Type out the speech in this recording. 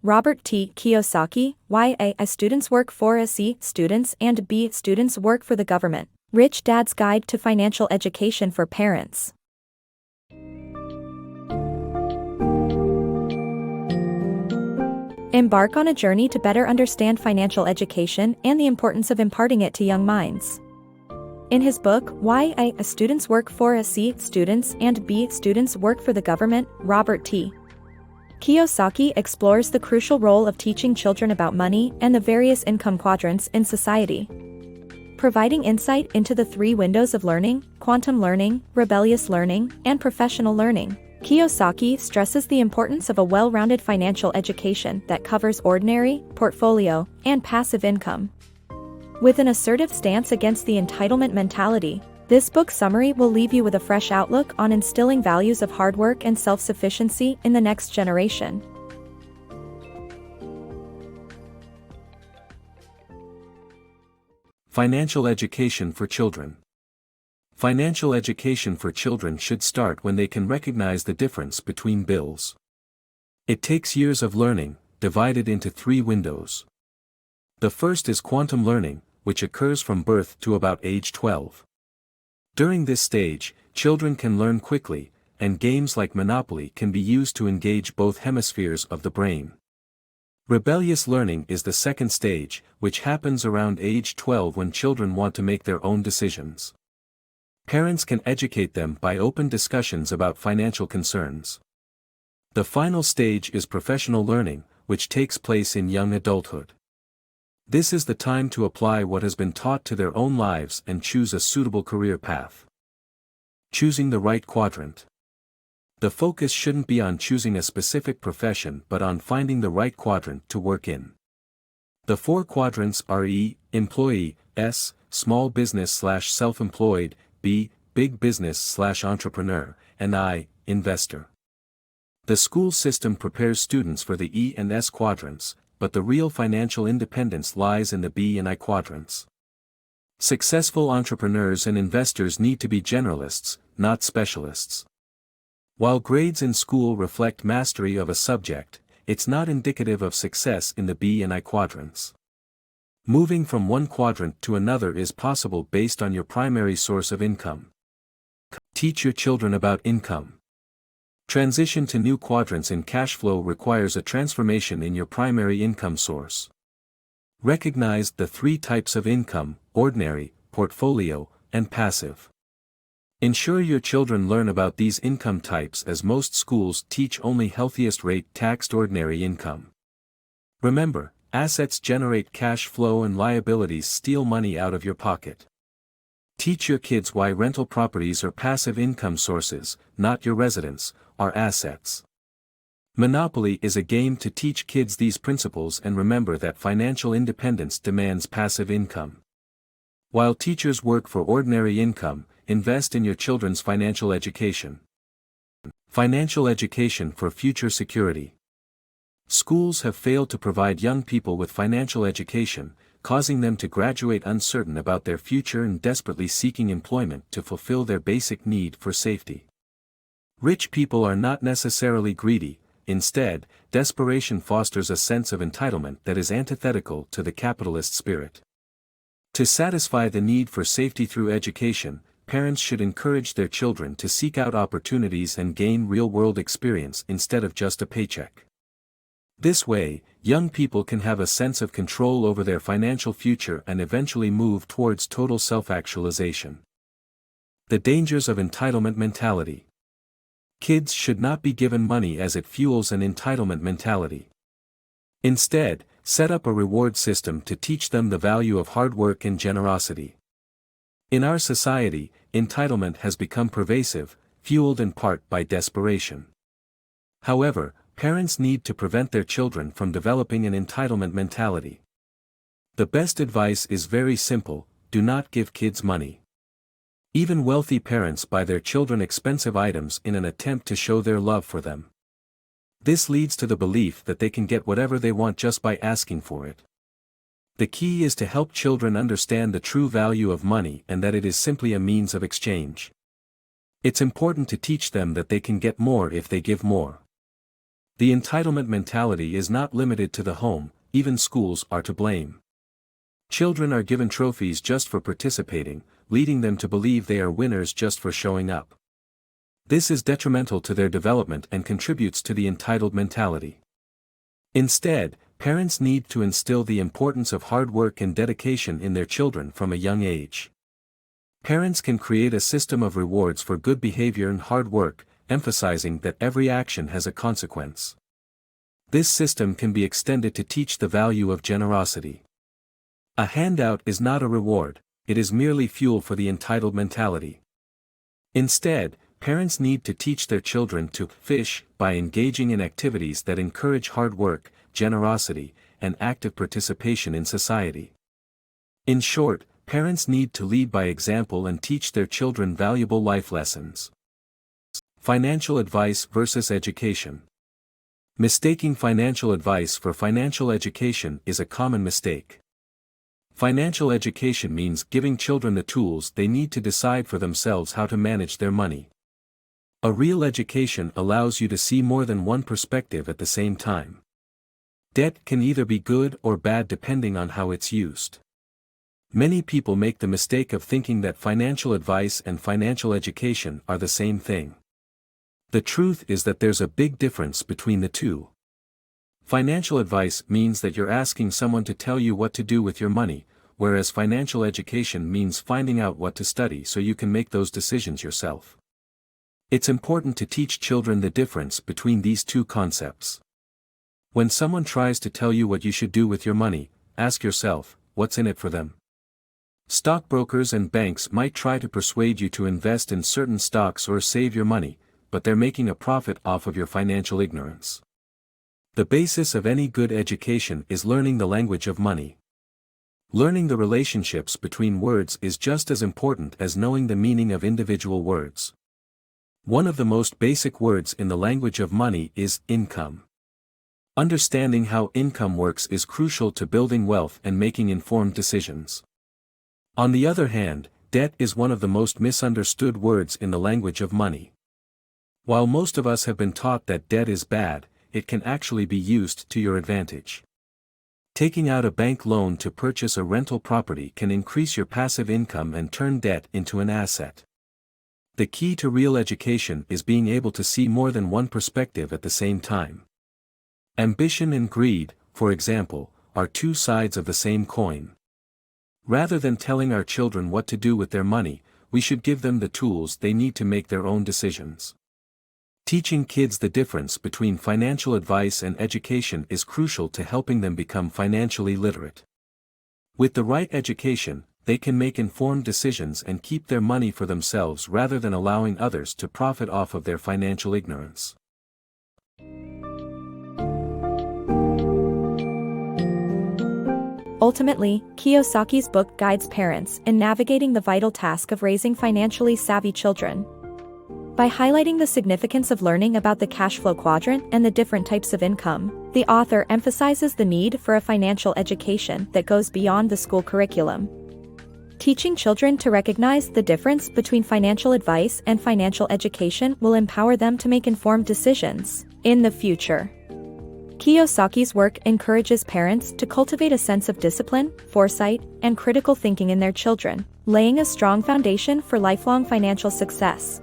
RobertTKiyosaki, Why AStudents Work for CStudents and BStudents Work for the Government. Rich Dad's Guide to Financial Education for Parents. Embark on a journey to better understand financial education and the importance of imparting it to young minds. In his book, Why AStudents Work for CStudents and BStudents Work for the Government, RobertTKiyosaki explores the crucial role of teaching children about money and the various income quadrants in society. Providing insight into the three windows of learning: quantum learning, rebellious learning, and professional learning, Kiyosaki stresses the importance of a well-rounded financial education that covers ordinary, portfolio, and passive income. With an assertive stance against the entitlement mentality, this book summary will leave you with a fresh outlook on instilling values of hard work and self-sufficiency in the next generation. Financial education for children. Financial education for children should start when they can recognize the difference between bills. It takes years of learning, divided into three windows. The first is quantum learning, which occurs from birth to about age 12. During this stage, children can learn quickly, and games like Monopoly can be used to engage both hemispheres of the brain. Rebellious learning is the second stage, which happens around age 12 when children want to make their own decisions. Parents can educate them by open discussions about financial concerns. The final stage is professional learning, which takes place in young adulthood. This is the time to apply what has been taught to their own lives and choose a suitable career path. Choosing the right quadrant. The focus shouldn't be on choosing a specific profession but on finding the right quadrant to work in. The four quadrants are E, employee, S, small business/self-employed, B, big business/entrepreneur, and I, investor. The school system prepares students for the E and S quadrants, but the real financial independence lies in the B and I quadrants. Successful entrepreneurs and investors need to be generalists, not specialists. While grades in school reflect mastery of a subject, it's not indicative of success in the B and I quadrants. Moving from one quadrant to another is possible based on your primary source of income. Teach your children about income. Transition to new quadrants in cash flow requires a transformation in your primary income source. Recognize the three types of income: ordinary, portfolio, and passive. Ensure your children learn about these income types, as most schools teach only healthiest rate taxed ordinary income. Remember, assets generate cash flow and liabilities steal money out of your pocket. Teach your kids why rental properties are passive income sources, not your residence, are assets. Monopoly is a game to teach kids these principles, and remember that financial independence demands passive income. While teachers work for ordinary income, invest in your children's financial education. Financial education for future security. Schools have failed to provide young people with financial education, causing them to graduate uncertain about their future and desperately seeking employment to fulfill their basic need for safety. Rich people are not necessarily greedy; instead, desperation fosters a sense of entitlement that is antithetical to the capitalist spirit. To satisfy the need for safety through education, parents should encourage their children to seek out opportunities and gain real-world experience instead of just a paycheck. This way, young people can have a sense of control over their financial future and eventually move towards total self-actualization. The dangers of entitlement mentality. Kids should not be given money as it fuels an entitlement mentality. Instead, set up a reward system to teach them the value of hard work and generosity. In our society, entitlement has become pervasive, fueled in part by desperation. However, parents need to prevent their children from developing an entitlement mentality. The best advice is very simple: do not give kids money. Even wealthy parents buy their children expensive items in an attempt to show their love for them. This leads to the belief that they can get whatever they want just by asking for it. The key is to help children understand the true value of money and that it is simply a means of exchange. It's important to teach them that they can get more if they give more. The entitlement mentality is not limited to the home, even schools are to blame. Children are given trophies just for participating, leading them to believe they are winners just for showing up. This is detrimental to their development and contributes to the entitled mentality. Instead, parents need to instill the importance of hard work and dedication in their children from a young age. Parents can create a system of rewards for good behavior and hard work, emphasizing that every action has a consequence. This system can be extended to teach the value of generosity. A handout is not a reward, it is merely fuel for the entitled mentality. Instead, parents need to teach their children to fish by engaging in activities that encourage hard work, generosity, and active participation in society. In short, parents need to lead by example and teach their children valuable life lessons. Financial advice versus education. Mistaking financial advice for financial education is a common mistake. Financial education means giving children the tools they need to decide for themselves how to manage their money. A real education allows you to see more than one perspective at the same time. Debt can either be good or bad depending on how it's used. Many people make the mistake of thinking that financial advice and financial education are the same thing. The truth is that there's a big difference between the two. Financial advice means that you're asking someone to tell you what to do with your money, whereas financial education means finding out what to study so you can make those decisions yourself. It's important to teach children the difference between these two concepts. When someone tries to tell you what you should do with your money, ask yourself, what's in it for them? Stockbrokers and banks might try to persuade you to invest in certain stocks or save your money, but they're making a profit off of your financial ignorance. The basis of any good education is learning the language of money. Learning the relationships between words is just as important as knowing the meaning of individual words. One of the most basic words in the language of money is income. Understanding how income works is crucial to building wealth and making informed decisions. On the other hand, debt is one of the most misunderstood words in the language of money. While most of us have been taught that debt is bad, it can actually be used to your advantage. Taking out a bank loan to purchase a rental property can increase your passive income and turn debt into an asset. The key to real education is being able to see more than one perspective at the same time. Ambition and greed, for example, are two sides of the same coin. Rather than telling our children what to do with their money, we should give them the tools they need to make their own decisions. Teaching kids the difference between financial advice and education is crucial to helping them become financially literate. With the right education, they can make informed decisions and keep their money for themselves rather than allowing others to profit off of their financial ignorance. Ultimately, Kiyosaki's book guides parents in navigating the vital task of raising financially savvy children. By highlighting the significance of learning about the cash flow quadrant and the different types of income, the author emphasizes the need for a financial education that goes beyond the school curriculum. Teaching children to recognize the difference between financial advice and financial education will empower them to make informed decisions in the future. Kiyosaki's work encourages parents to cultivate a sense of discipline, foresight, and critical thinking in their children, laying a strong foundation for lifelong financial success.